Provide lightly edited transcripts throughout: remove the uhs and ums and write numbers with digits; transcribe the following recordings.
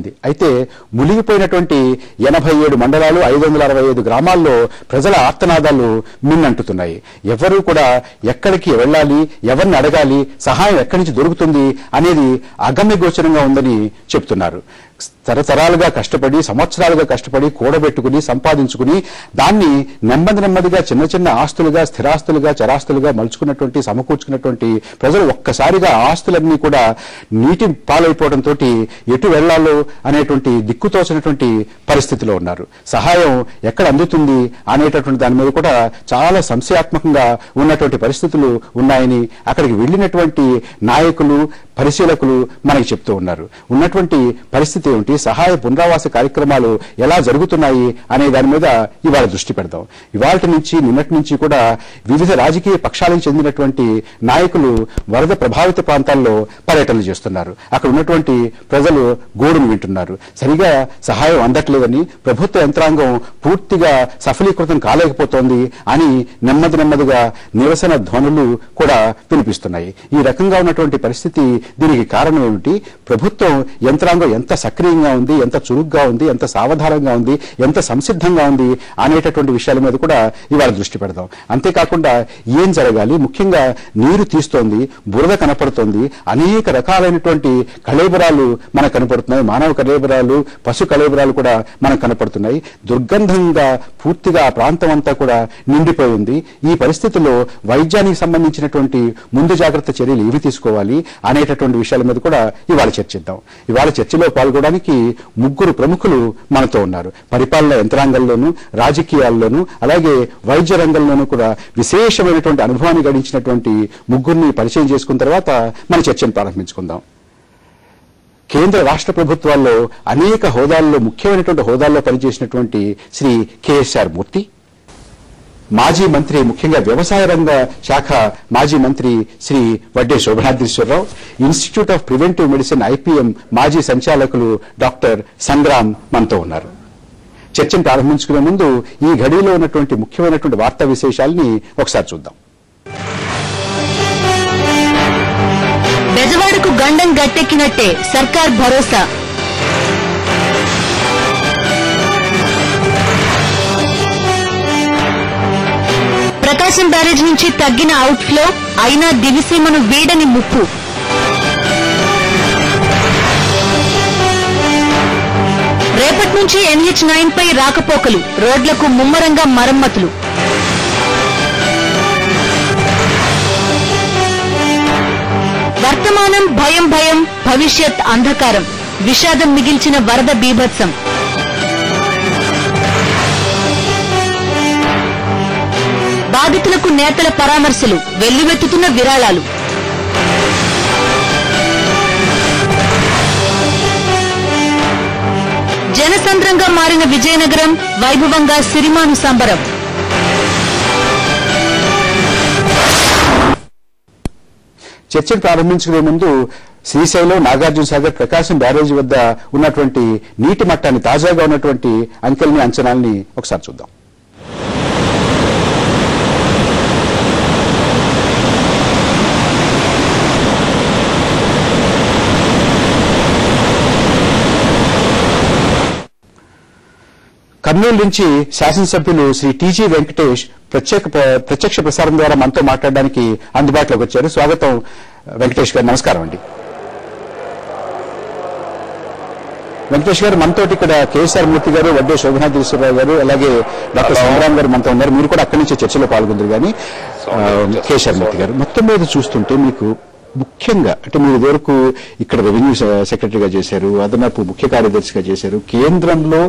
ఉంది. అయితే మునిగిపోయినటువంటి 87 మండలాలు 565 గ్రామాల్లో ప్రజల ఆర్తనాదాలు మిన్నంటుతున్నాయి. ఎవరు కూడా ఎక్కడికి వెళ్ళాలి, ఎవరిని అడగాలి, సహాయం ఎక్కడి నుంచి దొరుకుతుంది అనేది అగమ్యగోచరంగా ఉందని చెప్తున్నారు. తరతరాలుగా కష్టపడి, సంవత్సరాలుగా కష్టపడి కూడబెట్టుకుని సంపాదించుకుని దాన్ని నెమ్మదిగా చిన్న చిన్న ఆస్తులుగా, స్థిరాస్తులుగా, చరాస్తులుగా మలుచుకున్నటువంటి, సమకూర్చుకున్నటువంటి ప్రజలు ఒక్కసారిగా ఆస్తులన్నీ కూడా నీటి పాలైపోవడంతో ఎటు వెళ్లాలో అనేటువంటి దిక్కుతోచినటువంటి పరిస్థితిలో ఉన్నారు. సహాయం ఎక్కడ అందుతుంది అనేటటువంటి దాని మీద కూడా చాలా సంశయాత్మకంగా ఉన్నటువంటి పరిస్థితులు ఉన్నాయని అక్కడికి వెళ్ళినటువంటి నాయకులు, పరిశీలకులు మనకి చెప్తూ ఉన్నారు. ఉన్నటువంటి పరిస్థితి ఏమిటి, సహాయ పునరావాస కార్యక్రమాలు ఎలా జరుగుతున్నాయి అనే దాని మీద ఇవాళ దృష్టి పెడదాం. ఇవాళ నుంచి నిన్నటి నుంచి కూడా వివిధ రాజకీయ పక్షాలకు చెందినటువంటి నాయకులు వరద ప్రభావిత ప్రాంతాల్లో పర్యటనలు చేస్తున్నారు. అక్కడ ఉన్నటువంటి ప్రజలు గోడును వింటున్నారు. సరిగా సహాయం అందట్లేదని, ప్రభుత్వ యంత్రాంగం పూర్తిగా సఫలీకృతం కాలేకపోతోంది అని నెమ్మదిగా నిరసన ధ్వనులు కూడా వినిపిస్తున్నాయి. ఈ రకంగా ఉన్నటువంటి పరిస్థితి, దీనికి కారణం ఏమిటి, ప్రభుత్వం యంత్రాంగం ఎంత సక్రియంగా ఉంది, ఎంత చురుగ్గా ఉంది, ఎంత సావధానంగా ఉంది, ఎంత సంసిద్ధంగా ఉంది అనేటటువంటి విషయాల మీద కూడా ఇవాళ దృష్టి పెడదాం. అంతేకాకుండా ఏం జరగాలి, ముఖ్యంగా నీరు తీస్తోంది, బురద కనపడుతోంది, అనేక రకాలైనటువంటి కళేబరాలు మనకు కనపడుతున్నాయి, మానవ కళేబరాలు, పశు కళేబరాలు కూడా మనకు కనపడుతున్నాయి. దుర్గంధంగా పూర్తిగా ఆ ప్రాంతం అంతా కూడా నిండిపోయింది. ఈ పరిస్థితుల్లో వైద్యానికి సంబంధించినటువంటి ముందు జాగ్రత్త చర్యలు ఏవి తీసుకోవాలి అనేటటువంటి విషయాల మీద కూడా ఇవాళ చర్చిద్దాం. ఇవాళ చర్చలో పాల్గొనడానికి 3 ప్రముఖులు మనతో ఉన్నారు. పరిపాలన యంత్రాంగంలోనూ, రాజకీయాల్లోనూ, అలాగే వైద్య రంగంలోనూ కూడా విశేషమైనటువంటి అనుభవాన్ని గడించినటువంటి 3 పరిచయం చేసుకున్న తర్వాత మన చర్చను ప్రారంభించుకుందాం. కేంద్ర రాష్ట్ర ప్రభుత్వాల్లో అనేక హోదాల్లో, ముఖ్యమైనటువంటి హోదాల్లో పనిచేసినటువంటి శ్రీ కేఎస్ఆర్ మూర్తి, మాజీ మంత్రి, ముఖ్యంగా వ్యవసాయ రంగ శాఖ మాజీ మంత్రి Shri Vadde Sobhanadreeswara Rao, institute of preventive medicine IPM మాజీ సంచాలకులు డాక్టర్ సంగ్రామ్ మనతో ఉన్నారు. చర్చను ప్రారంభించుకునే ముందు ఈ ఘడిలో ఉన్నటువంటి ముఖ్యమైనటువంటి వార్తా విశేషాలని ఒకసారి చూద్దాం. బెజవాడకు గండం గట్టెక్కినట్టే సర్కార్ భరోసా. ప్రకాశం బ్యారేజ్ నుంచి తగ్గిన అవుట్ఫ్లో, అయినా దివిసీమను వీడని ముప్పు. రేపటి నుంచి NH9 పై రాకపోకలు, రోడ్లకు ముమ్మరంగా మరమ్మతులు. వర్తమానం భయం, భవిష్యత్ అంధకారం. విషాదం మిగిల్చిన వరద బీభత్సం. బాధితులకు నేతల పరామర్శలు, వెల్లువెత్తుతున్న విరాళాలు. జనసంద్రంగా మారిన విజయనగరం, వైభవంగా సిరిమాను సంబరం. చర్చను ప్రారంభించుకునే ముందు శ్రీశైలం, నాగార్జున సాగర్, ప్రకాశం బ్యారేజీ వద్ద ఉన్నటువంటి నీటి మట్టాన్ని, తాజాగా ఉన్నటువంటి అంకెల్ని, అంచనాల్ని ఒకసారి చూద్దాం. కర్నూలు నుంచి శాసనసభ్యులు శ్రీ టీజీ వెంకటేష్ ప్రత్యక్ష ప్రసారం ద్వారా మనతో మాట్లాడడానికి అందుబాటులోకి వచ్చారు. స్వాగతం వెంకటేష్ గారు. నమస్కారం అండి. వెంకటేష్ గారు, మనతోటి ఇక్కడ కేఎస్ఆర్ మూర్తి గారు, వడ్డే శోభనాద్రీశ్వరరావు గారు, అలాగే డాక్టర్ సంగ్రామ్ గారు మనతో ఉన్నారు. మీరు కూడా అక్కడి నుంచి చర్చలో పాల్గొందరు. కానీ కేఎస్ఆర్ మూర్తి గారు, మొత్తం మీద చూస్తుంటే మీకు ముఖ్యంగా, అంటే మీరు వరకు ఇక్కడ రెవెన్యూ సెక్రటరీగా చేశారు, అదనపు ముఖ్య కార్యదర్శిగా చేశారు, కేంద్రంలో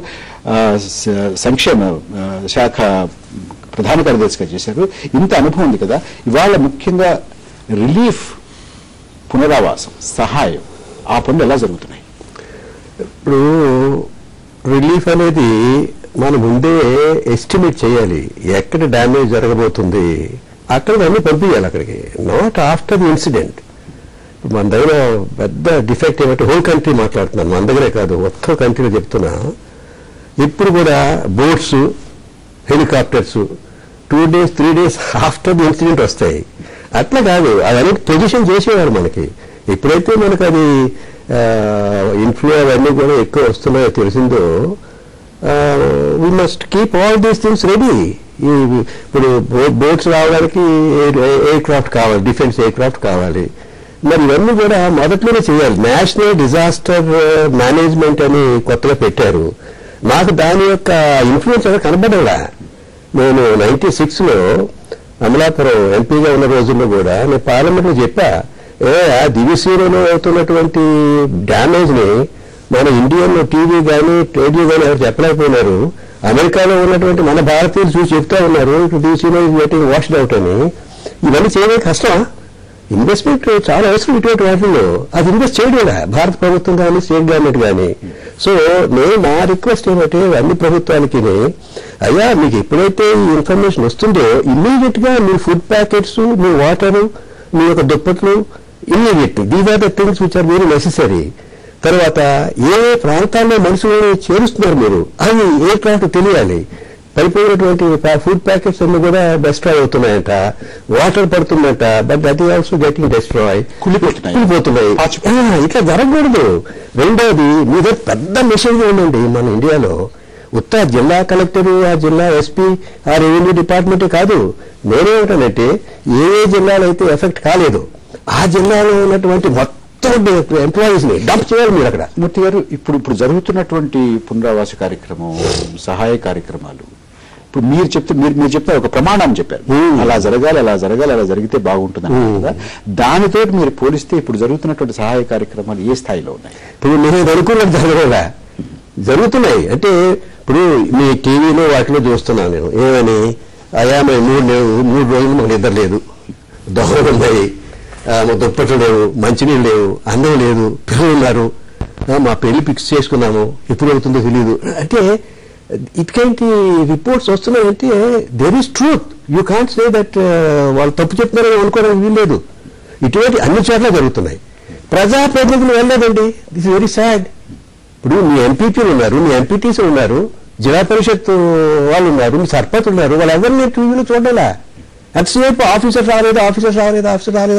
సంక్షేమ శాఖ ప్రధాన కార్యదర్శిగా చేశారు, ఇంత అనుభవం ఉంది కదా. ఇవాళ ముఖ్యంగా రిలీఫ్, పునరావాసం, సహాయం, ఆ పనులు ఎలా జరుగుతున్నాయి? ఇప్పుడు రిలీఫ్ అనేది మనం ముందే ఎస్టిమేట్ చేయాలి, ఎక్కడ డ్యామేజ్ జరగబోతుంది, అక్కడ అన్ని పంపించాలి అక్కడికి, నాట్ ఆఫ్టర్ ది ఇన్సిడెంట్. మన దగ్గర పెద్ద డిఫెక్ట్ ఏమంటే హోల్ కంట్రీ మాట్లాడుతున్నాను, మన దగ్గరే కాదు మొత్తం కంట్రీలో చెప్తున్నా. ఇప్పుడు కూడా boats, helicopters 2 days 3 days after the incident వస్తాయి. అట్లా కాదు, అవన్నీ పొజిషన్ చేసేవారు మనకి. ఎప్పుడైతే మనకు అది ఇన్ఫ్లో అవన్నీ కూడా ఎక్కువ వస్తున్నాయో తెలిసిందో, we must keep all these things ready. ఇప్పుడు బోట్స్ రావడానికి ఎయిర్ క్రాఫ్ట్ కావాలి, డిఫెన్స్ ఎయిర్ క్రాఫ్ట్ కావాలి. మరి ఇవన్నీ కూడా మొదట్లోనే చేయాలి. నేషనల్ డిజాస్టర్ మేనేజ్మెంట్ అని కొత్తగా పెట్టారు. నాకు దాని యొక్క ఇన్ఫ్లుయెన్స్ అనేది కనబడలా. నేను 96లో అమలాపురం ఎంపీగా ఉన్న రోజుల్లో కూడా నేను పార్లమెంట్లో చెప్పా, దివిసీలలో అవుతున్నటువంటి డ్యామేజ్ ని మన ఇండియన్ టీవీ కానీ రేడియో కానీ ఎవరు చెప్పలేకపోయినారు. అమెరికాలో ఉన్నటువంటి మన భారతీయులు చూసి చెప్తా ఉన్నారు దివిసీలో గెటింగ్ వాష్డ్ అవుట్ అని. ఇవన్నీ చేయడం కష్టమా? ఇన్వెస్ట్మెంట్ చాలా అవసరం ఇటువంటి వాటిల్లో. అది ఇన్వెస్ట్ చేయడం భారత ప్రభుత్వం కానీ స్టేట్ గవర్నమెంట్ కానీ. సో నేను నా రిక్వెస్ట్ ఏమంటే అన్ని ప్రభుత్వాలకి, అయ్యా మీకు ఎప్పుడైతే ఈ ఇన్ఫర్మేషన్ వస్తుందో ఇమ్మీడియట్ గా మీ ఫుడ్ ప్యాకెట్స్, మీ వాటర్, మీ యొక్క దుప్పట్లు immediate, these are the things which are very necessary. తర్వాత ఏ ప్రాంతాల్లో మనుషులను చేరుస్తున్నారు మీరు అది ఏ క్రాఫ్ట్ తెలియాలి. పడిపోయినటువంటి ఫుడ్ ప్యాకెట్స్ అన్ని కూడా డిస్ట్రాయ్ అవుతున్నాయంట, వాటర్ పడుతుందంట, but that is also getting destroy, కుళ్ళిపోతున్నాయి. ఇట్లా జరగకూడదు. రెండోది మీ దగ్గర పెద్ద మెసేజ్ ఉందండి మన ఇండియాలో. ఉత్తా జిల్లా కలెక్టర్, ఆ జిల్లా ఎస్పీ, ఆ రెవెన్యూ డిపార్ట్మెంటే కాదు. నేనేమిటంటే ఏ జిల్లాలో అయితే ఎఫెక్ట్ కాలేదు ఆ జిల్లాలో ఉన్నటువంటి మొత్తం ఎంప్లాయీస్ ని డంప్ చేయాలి మీరు అక్కడ. మూర్తి గారు, ఇప్పుడు జరుగుతున్నటువంటి పునరావాస కార్యక్రమం, సహాయ కార్యక్రమాలు, ఇప్పుడు మీరు చెప్తే ఒక ప్రమాణం చెప్పారు, అలా జరగాలి, అలా జరగాలి, అలా జరిగితే బాగుంటుంది కదా. దానితో మీరు పోలిస్తే ఇప్పుడు జరుగుతున్నటువంటి సహాయ కార్యక్రమాలు ఏ స్థాయిలో ఉన్నాయి? ఇప్పుడు నేను అనుకున్నట్టు జరగలేదా? జరుగుతున్నాయి. అంటే ఇప్పుడు మీ టీవీలో వాటిలో చూస్తున్నాను నేను, ఏమని అయ్యా మేము 3 రోజులు మాకు నిద్ర లేదు, దోమలు ఉన్నాయి, మా దుప్పట్లు లేవు, మంచినీళ్ళు లేవు, అన్నం లేదు, పిల్లలు ఉన్నారు, మా పెళ్లి ఫిక్స్ చేసుకున్నాము, ఎప్పుడు అవుతుందో తెలియదు అంటే ఇటువంటి రిపోర్ట్స్ వస్తున్నాయంటే there is truth. You can't say that వాళ్ళు తప్పు చెప్తున్నారని అనుకోవడానికి వీల్లేదు. ఇటువంటి అన్ని చోట్ల జరుగుతున్నాయి. ప్రజాప్రతినిధులు వెళ్ళలేదండి. This is very sad. ఇప్పుడు మీ ఎంపీపీలు ఉన్నారు, మీ ఎంపీటీసీ ఉన్నారు, జిల్లా పరిషత్ వాళ్ళు ఉన్నారు, మీ సర్పంచ్ ఉన్నారు, వాళ్ళు ఎవరిని టీవీలో చూడాలా? ఎంతసేపు ఆఫీసర్ రాలేదు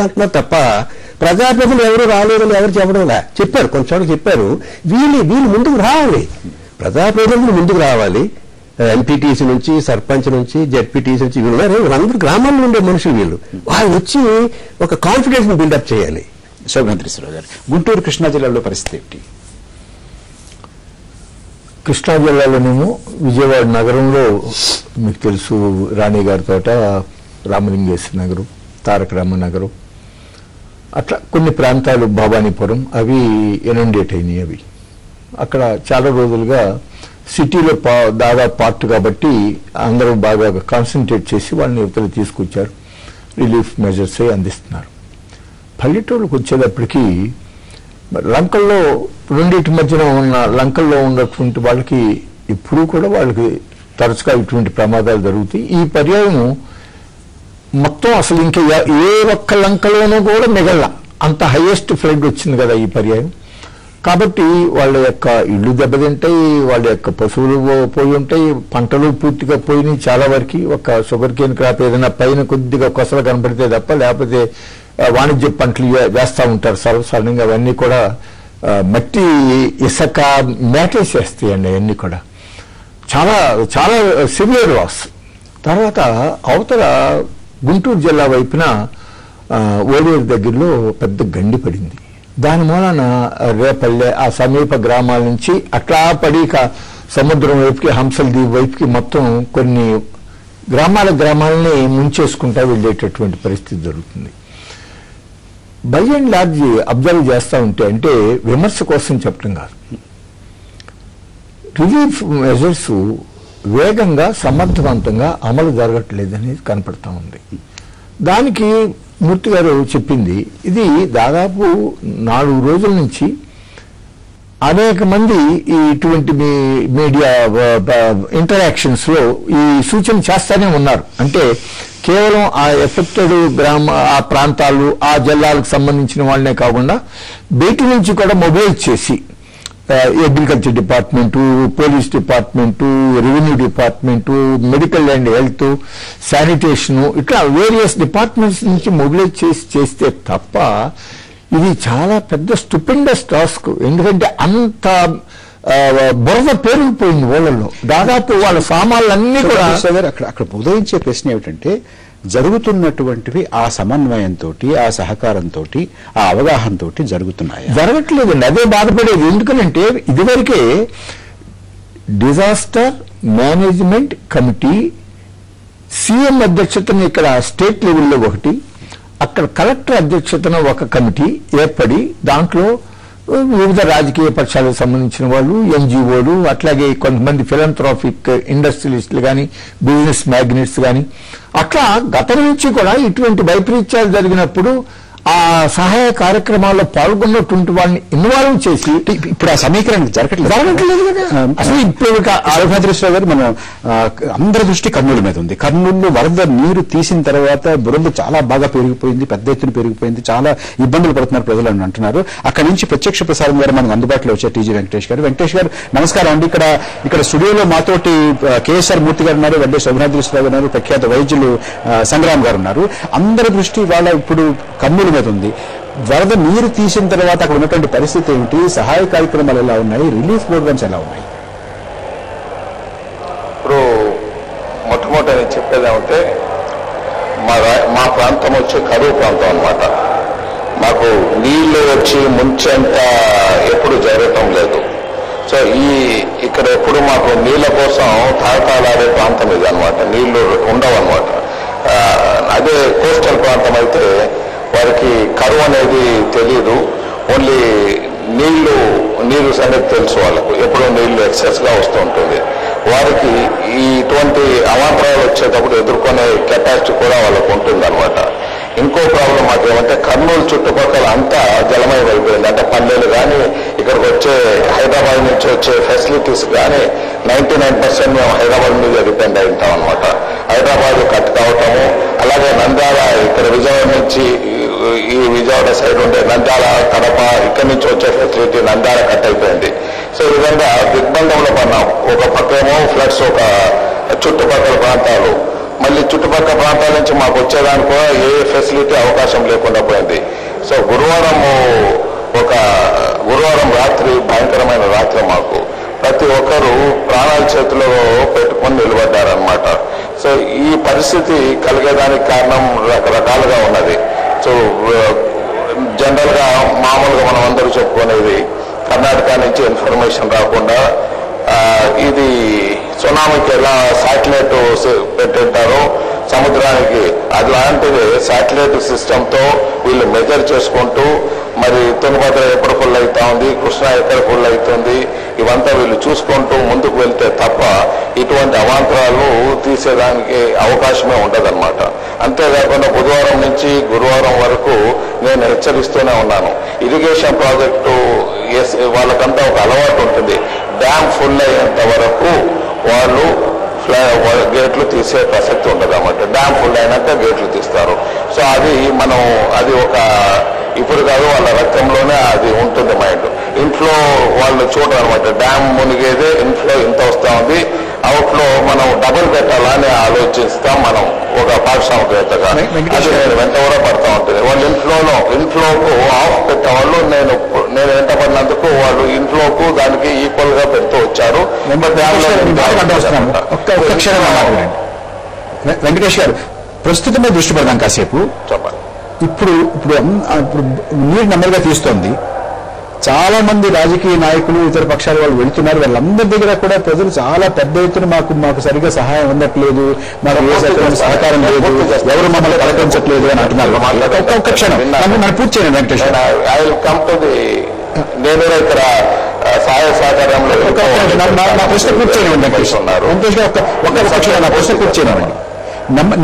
అంటున్నారు తప్ప ప్రజాప్రతినిధులు ఎవరు రాలేదని ఎవరు చెప్పడంలా. చెప్పారు, కొన్ని చోట్ల చెప్పారు. వీళ్ళు ముందుకు రావాలి, ప్రజాప్రతినిధులు ముందుకు రావాలి. ఎంపీటీసీ నుంచి, సర్పంచ్ నుంచి, జెడ్పీటీసీ నుంచి వీళ్ళందరూ గ్రామాల్లో ఉండే మనుషులు. వాళ్ళు వచ్చి ఒక కాన్ఫిడెన్స్ బిల్డప్ చేయాలి. శోభనాద్రీశ్వరరావు గారు, గుంటూరు కృష్ణా జిల్లాలో పరిస్థితి ఏమిటి? కృష్ణా జిల్లాలోనేమో విజయవాడ నగరంలో మీకు తెలుసు రాణి గారి తోట, రామలింగేశ్వర నగరం, తారక రామనగరం, అట్లా కొన్ని ప్రాంతాలు, భవానీపురం, అవి ఇనండేట్ అయినాయి. అవి అక్కడ చాలా రోజులుగా సిటీలో దాదాపు పార్ట్ కాబట్టి అందరూ బాగా కాన్సన్ట్రేట్ చేసి వాళ్ళని యువతలు తీసుకొచ్చారు, రిలీఫ్ మెజర్స్ అందిస్తున్నారు. పల్లెటూళ్ళకి వచ్చేటప్పటికీ లంకల్లో రెండింటి మధ్యన ఉన్న లంకల్లో ఉన్నటువంటి వాళ్ళకి ఇప్పుడు కూడా వాళ్ళకి తరచుగా ఇటువంటి ప్రమాదాలు జరుగుతాయి. ఈ పర్యాయం మొత్తం అసలు ఇంకా ఏ ఒక్క లంకలోనూ కూడా మిగల అంత హైయెస్ట్ ఫ్లడ్ వచ్చింది కదా ఈ పర్యాయం. కాబట్టి వాళ్ళ యొక్క ఇళ్ళు దెబ్బతింటాయి, వాళ్ళ యొక్క పశువులు పోయి ఉంటాయి, పంటలు పూర్తిగా పోయినాయి చాలా వరకు. ఒక షుగర్ కేన్ క్రాప్ ఏదైనా పైన కొద్దిగా కొసలు కనపడితే తప్ప, లేకపోతే వాణిజ్య పంటలు వేస్తూ ఉంటారు సర్వసాధారణంగా. అవన్నీ కూడా మట్టి, ఇసుక, మేటేసేస్తాయండి. అవన్నీ కూడా చాలా చాలా సివియర్ లాస్. తర్వాత అవతల గుంటూరు జిల్లా వైపున ఓడేరు దగ్గరలో పెద్ద గండి పడింది. దాని మూలన రేపల్లె ఆ సమీప గ్రామాల నుంచి అట్లా పడి సముద్రం వైపుకి, హంసల దీవి వైపుకి మొత్తం కొన్ని గ్రామాలని ముంచేసుకుంటా వెళ్ళేటటువంటి పరిస్థితి జరుగుతుంది. బై అండ్ లార్జ్ అబ్జర్వ్ చేస్తూ ఉంటే, అంటే విమర్శ కోసం చెప్పడం కాదు, రిలీఫ్ మెజర్స్ వేగంగా సమర్థవంతంగా అమలు జరగట్లేదని కనపడతా ఉంది. దానికి మూర్తి గారు చెప్పింది, ఇది దాదాపు 4 రోజుల నుంచి అనేక మంది ఇటువంటి మీడియా ఇంటరాక్షన్స్ లో ఈ సూచన చేస్తానే ఉన్నారు. అంటే కేవలం ఆ ఎఫెక్టెడ్ ఆ ప్రాంతాలు, ఆ జిల్లాలకు సంబంధించిన వాళ్ళనే కాకుండా బయట నుంచి కూడా మొబైల్ చేసి agriculture department, police department, revenue department, medical and health, sanitation, ఇట్లా వేరియస్ డిపార్ట్మెంట్స్ నుంచి మొబిలైజ్ చేస్తే తప్ప ఇది చాలా పెద్ద స్టూపెండస్ టాస్క్. ఎందుకంటే అంత బురద పెరిగిపోయింది ఊళ్ళల్లో. దాదాపు వాళ్ళ సామాన్లన్నీ కూడా అక్కడ ఉదయించే ప్రశ్న ఏమిటంటే జరుగుతున్నటువంటివి ఆ సమన్వయంతో, ఆ సహకారంతో, ఆ అవగాహనతో జరుగుతున్నాయి. జరగట్లేదండి, అదే బాధపడేది. ఎందుకంటే ఇదివరకే డిజాస్టర్ మేనేజ్మెంట్ కమిటీ సీఎం అధ్యక్షతన ఇక్కడ స్టేట్ లెవెల్లో ఒకటి, అక్కడ కలెక్టర్ అధ్యక్షతన ఒక కమిటీ ఏర్పడి దాంట్లో వివిధ రాజకీయ పక్షాలకు సంబంధించిన వాళ్ళు, ఎన్జిఓలు, అట్లాగే కొంతమంది ఫిలంథ్రాఫిక్ ఇండస్ట్రియలిస్టులు కానీ, బిజినెస్ మ్యాగ్నెట్స్ కానీ, అట్లా గతం నుంచి కూడా ఇటువంటి వైపరీత్యాలు జరిగినప్పుడు ఆ సహాయ కార్యక్రమాల్లో పాల్గొన్నటువంటి వాళ్ళని ఇన్వాల్వ్ చేసి ఇప్పుడు ఆ సమీకరణ జరగట్లేదు కదా. అసలు ఇప్పుడు ఆరోగ్యశ్రావు గారు మనం అందరి దృష్టి కర్నూలు మీద ఉంది. కర్నూలులో వరద నీరు తీసిన తర్వాత బురద చాలా బాగా పెరిగిపోయింది, పెద్ద ఎత్తున పెరిగిపోయింది, చాలా ఇబ్బందులు పడుతున్నారు ప్రజలు అని అంటున్నారు. అక్కడి నుంచి ప్రత్యక్ష ప్రసారం ద్వారా మనకు అందుబాటులో వచ్చే టీజీ వెంకటేష్ గారు. వెంకటేష్ గారు నమస్కారం అండి. ఇక్కడ స్టూడియోలో మాతోటి కేఎస్ఆర్ మూర్తి గారు ఉన్నారు, వడ్డే శోభనాద్రీశ్వరరావు గారు ఉన్నారు, ప్రఖ్యాత వైద్యులు సంగ్రామ్ గారు ఉన్నారు. అందరి దృష్టి వాళ్ళ ఇప్పుడు కర్నూలు మీద ఉంది. వరద నీరు తీసిన తర్వాత అక్కడ ఉన్నటువంటి పరిస్థితి ఏమిటి, సహాయ కార్యక్రమాలు ఎలా ఉన్నాయి, రిలీఫ్ ప్రోగ్రామ్స్ ఎలా ఉన్నాయి? ఇప్పుడు మొట్టమొదటి నేను చెప్పేది ఏమంటే మా ప్రాంతం వచ్చి కరువు ప్రాంతం అన్నమాట. మాకు నీళ్లు వచ్చి ముంచెంత ఎప్పుడు జరగటం లేదు. సో ఇక్కడ ఎప్పుడు మాకు నీళ్ల కోసం తాళతాళాడే ప్రాంతం ఇది అనమాట. నీళ్లు ఉండవు అనమాట. అదే కోస్టల్ ప్రాంతం అయితే వారికి కరువు అనేది తెలియదు. ఓన్లీ నీళ్లు సంగతి తెలుసు వాళ్ళకు. ఎప్పుడూ నీళ్లు ఎక్సెస్ గా వస్తూ ఉంటుంది. వారికి ఇటువంటి అవాంతరాలు వచ్చేటప్పుడు ఎదుర్కొనే కెపాసిటీ కూడా వాళ్ళకు ఉంటుంది అనమాట. ఇంకో ప్రాబ్లం మాకేమంటే కర్నూలు చుట్టుపక్కల అంతా జలమయం అయిపోయింది. అంటే పల్లెలు కానీ, ఇక్కడికి వచ్చే హైదరాబాద్ నుంచి వచ్చే ఫెసిలిటీస్ కానీ 99% మేము హైదరాబాద్ మీద డిపెండ్ అయి ఉంటాం అనమాట. హైదరాబాద్ కట్ కావటము, అలాగే నంద్యాల, ఇక్కడ విజయవాడ నుంచి ఈ విజయవాడ సైడ్ ఉండే నంద్యాల, కడప, ఇక్కడి నుంచి వచ్చే ఫెసిలిటీ నంద్యాల కట్ అయిపోయింది. సో ఈ విధంగా దిగ్బంధంలో పడినాం. ఒక పక్కేమో ఫ్లడ్స్, ఒక చుట్టుపక్కల ప్రాంతాలు, మళ్ళీ చుట్టుపక్కల ప్రాంతాల నుంచి మాకు వచ్చేదానికి కూడా ఏ ఫెసిలిటీ అవకాశం లేకుండా పోయింది. సో గురువారం రాత్రి భయంకరమైన రాత్రి మాకు ప్రతి ఒక్కరూ ప్రాణాల చేతిలో పెట్టుకొని నిలబడ్డారనమాట. సో ఈ పరిస్థితి కలిగేదానికి కారణం రకరకాలుగా ఉన్నది. సో జనరల్ గా మామూలుగా మనం అందరూ చెప్పుకునేది కర్ణాటక నుంచి ఇన్ఫర్మేషన్ రాకుండా ఇది సునామీకి ఎలా శాటిలైట్ పెట్టింటారో సముద్రానికి, అలాంటిది శాటిలైట్ సిస్టమ్ తో వీళ్ళు మెజర్ చేసుకుంటూ మరి తుంగభద్ర ఎప్పుడు ఫుల్ అవుతా ఉంది, కృష్ణ ఎక్కడ ఫుల్ అవుతుంది, ఇవంతా వీళ్ళు చూసుకుంటూ ముందుకు వెళ్తే తప్ప ఇటువంటి అవాంతరాలు తీసేదానికి అవకాశమే ఉండదన్నమాట. అంతేకాకుండా బుధవారం నుంచి గురువారం వరకు నేను హెచ్చరిస్తూనే ఉన్నాను. ఇరిగేషన్ ప్రాజెక్టు వాళ్ళకంతా ఒక అలవాటు ఉంటుంది. డ్యామ్ ఫుల్ అయ్యేంత వరకు వాళ్ళు గేట్లు తీసే ప్రసక్తి ఉండదు అన్నమాట. డ్యామ్ ఫుల్ అయినాక గేట్లు తీస్తారు. సో అది ఒక ఇప్పుడు కాదు, వాళ్ళ రక్తంలోనే అది ఉంటుంది మైండ్. ఇంట్లో వాళ్ళు చూడరు అనమాట. డ్యామ్ మునిగేదే ఇంట్లో ఇంత వస్తా ఉంది, అవుట్ లో మనం డబుల్ పెట్టాలని ఆలోచిస్తాం మనం ఒక పారిశ్రామికవేత్తగా. అది నేను వెంట కూడా పడతా ఉంటుంది. వాళ్ళు ఇంట్లోకు ఆఫ్ పెట్టేవాళ్ళు నేను వెంట పడినందుకు వాళ్ళు ఇంట్లోకు దానికి ఈక్వల్ గా పెడుతూ వచ్చారు. వెంకటేష్ గారు ప్రస్తుతమే దృష్టి పెడదాం కాసేపు. చెప్పండి. ఇప్పుడు నీరు నెమ్మదిగా తీస్తోంది. చాలా మంది రాజకీయ నాయకులు, ఇతర పక్షాల వాళ్ళు వెళుతున్నారు. వాళ్ళందరి దగ్గర కూడా ప్రజలు చాలా పెద్ద ఎత్తున మాకు సరిగ్గా సహాయం అందట్లేదు, మాకు ఏ రకమైన సహకారం లేదు, ఎవరు మమ్మల్ని పలకరించట్లేదు అని అంటున్నారు. ఒక్క క్షణం మనం పూర్తి చేయండి వెంకటేష్. నేను ఇక్కడ సహాయ సహకారంలో నా ప్రశ్న పూర్తి చేయండి వెంకటేష్. వెంకటేష్ గారు ఒక్క క్షణం నా ప్రశ్న పూర్తి చేయండి.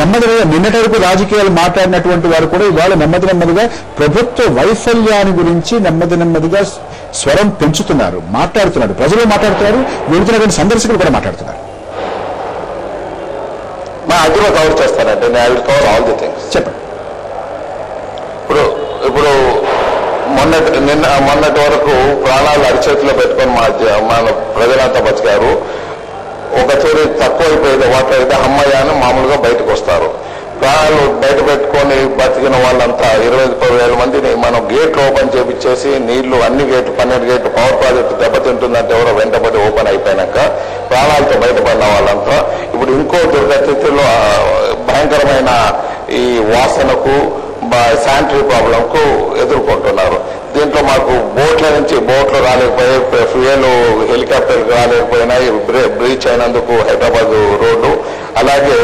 నెమ్మదిగా నిన్నటి వరకు రాజకీయాలు మాట్లాడినటువంటి వారు కూడా ఇవాళ నెమ్మదిగా ప్రభుత్వ వైఫల్యాన్ని గురించి నెమ్మదిగా స్వరం పెంచుతున్నారు, మాట్లాడుతున్నారు. ప్రజలు మాట్లాడుతున్నారు, వెళుతున్నటువంటి సందర్శకులు కూడా మాట్లాడుతున్నారు. అది కూడా కవర్ చేస్తానంటే నేను I will cover all the things. చెప్పండి. ఇప్పుడు మొన్నటి వరకు ప్రాణాలు అరిచేతిలో పెట్టుకొని మన ప్రజలంతా బతికారు. ఒక తూరి తక్కువ అయిపోయేది వాటర్ అయితే అమ్మయ్య అని మామూలుగా బయటకు వస్తారు. ప్రాణాలు బయట పెట్టుకొని బతికిన వాళ్ళంతా 20-10,000 మందిని మనం గేట్లు ఓపెన్ చేపించేసి నీళ్లు అన్ని గేట్లు 12 గేట్లు పవర్ ప్రాజెక్టు దెబ్బతింటుందంటే ఎవరో వెంటబడి ఓపెన్ అయిపోయినాక ప్రాణాలతో బయటపడిన వాళ్ళంతా ఇప్పుడు ఇంకో దుర్గతిథిలో భయంకరమైన ఈ వాసనకు శానిటరీ ప్రాబ్లంకు ఎదుర్కొంటున్నారు. దీంట్లో మాకు బోట్లు రాలేకపోయాయి, ఫ్యూయల్ హెలికాప్టర్కి రాలేకపోయినాయి, బ్రీచ్ అయినందుకు హైదరాబాద్ రోడ్డు. అలాగే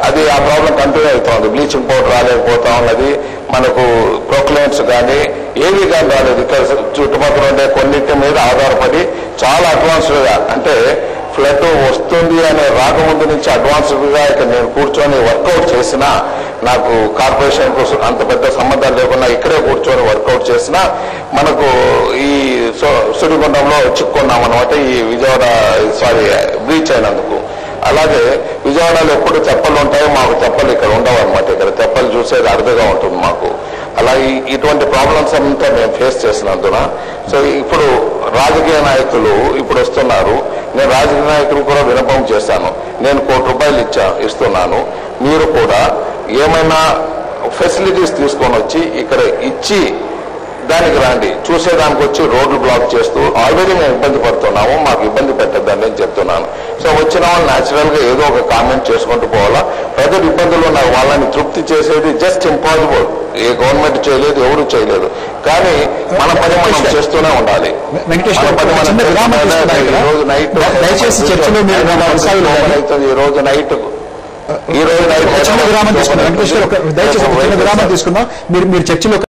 అది ఆ ప్రాబ్లం కంటిన్యూ అవుతుంది. బ్లీచింగ్ పౌడర్ రాలేకపోతా ఉన్నది, మనకు ప్రొక్లైన్స్ కానీ ఏవి కానీ రాలేదు. ఇక్కడ చుట్టుపక్కల ఉండే కొన్నింటి మీద ఆధారపడి చాలా అడ్వాన్స్డ్గా, అంటే ఫ్లడ్ వస్తుంది అనే రాకముందు నుంచి అడ్వాన్స్డ్గా ఇక్కడ నేను కూర్చొని వర్కౌట్ చేసినా, నాకు కార్పొరేషన్కు అంత పెద్ద సంబంధాలు లేకుండా ఇక్కడే కూర్చొని వర్కౌట్ చేసినా మనకు ఈ సుడిగుండంలో చిక్కుకున్నాం అనమాట, ఈ విజయవాడ బ్రీచ్ అయినందుకు. అలాగే విజయవాడలో ఎప్పుడు తెప్పలు ఉంటాయో మాకు తెప్పలు ఇక్కడ ఉండవు అనమాట. ఇక్కడ తెప్పలు చూసేది అరుదుగా ఉంటుంది మాకు. అలాగే ఇటువంటి ప్రాబ్లమ్స్ అంతా మేము ఫేస్ చేసినందున సో ఇప్పుడు రాజకీయ నాయకులు ఇప్పుడు వస్తున్నారు. నేను రాజకీయ నాయకులు కూడా విన్నపం చేశాను. నేను ₹1 కోటి ఇస్తున్నాను, మీరు కూడా ఏమైనా ఫెసిలిటీస్ తీసుకొని వచ్చి ఇక్కడ ఇచ్చి దానికి రండి. చూసేదానికి వచ్చి రోడ్లు బ్లాక్ చేస్తూ ఆల్రెడీ మేము ఇబ్బంది పడుతున్నాము, మాకు ఇబ్బంది పెట్టద్దని నేను చెప్తున్నాను. సో వచ్చిన వాళ్ళు న్యాచురల్ గా ఏదో ఒక కామెంట్ చేసుకుంటూ పోవాలా. ప్రజలు ఇబ్బందులు ఉన్న వాళ్ళని తృప్తి చేసేది జస్ట్ ఇంపాసిబుల్. ఏ గవర్నమెంట్ చేయలేదు, ఎవరు చేయలేదు. కానీ మన పని మనం చేస్తూనే ఉండాలి. ఈ రోజు నైట్ విరామం తీసుకుందాం. వెంకటేష్ గారు దయచేసి విరామం తీసుకుందాం. మీరు చర్చలో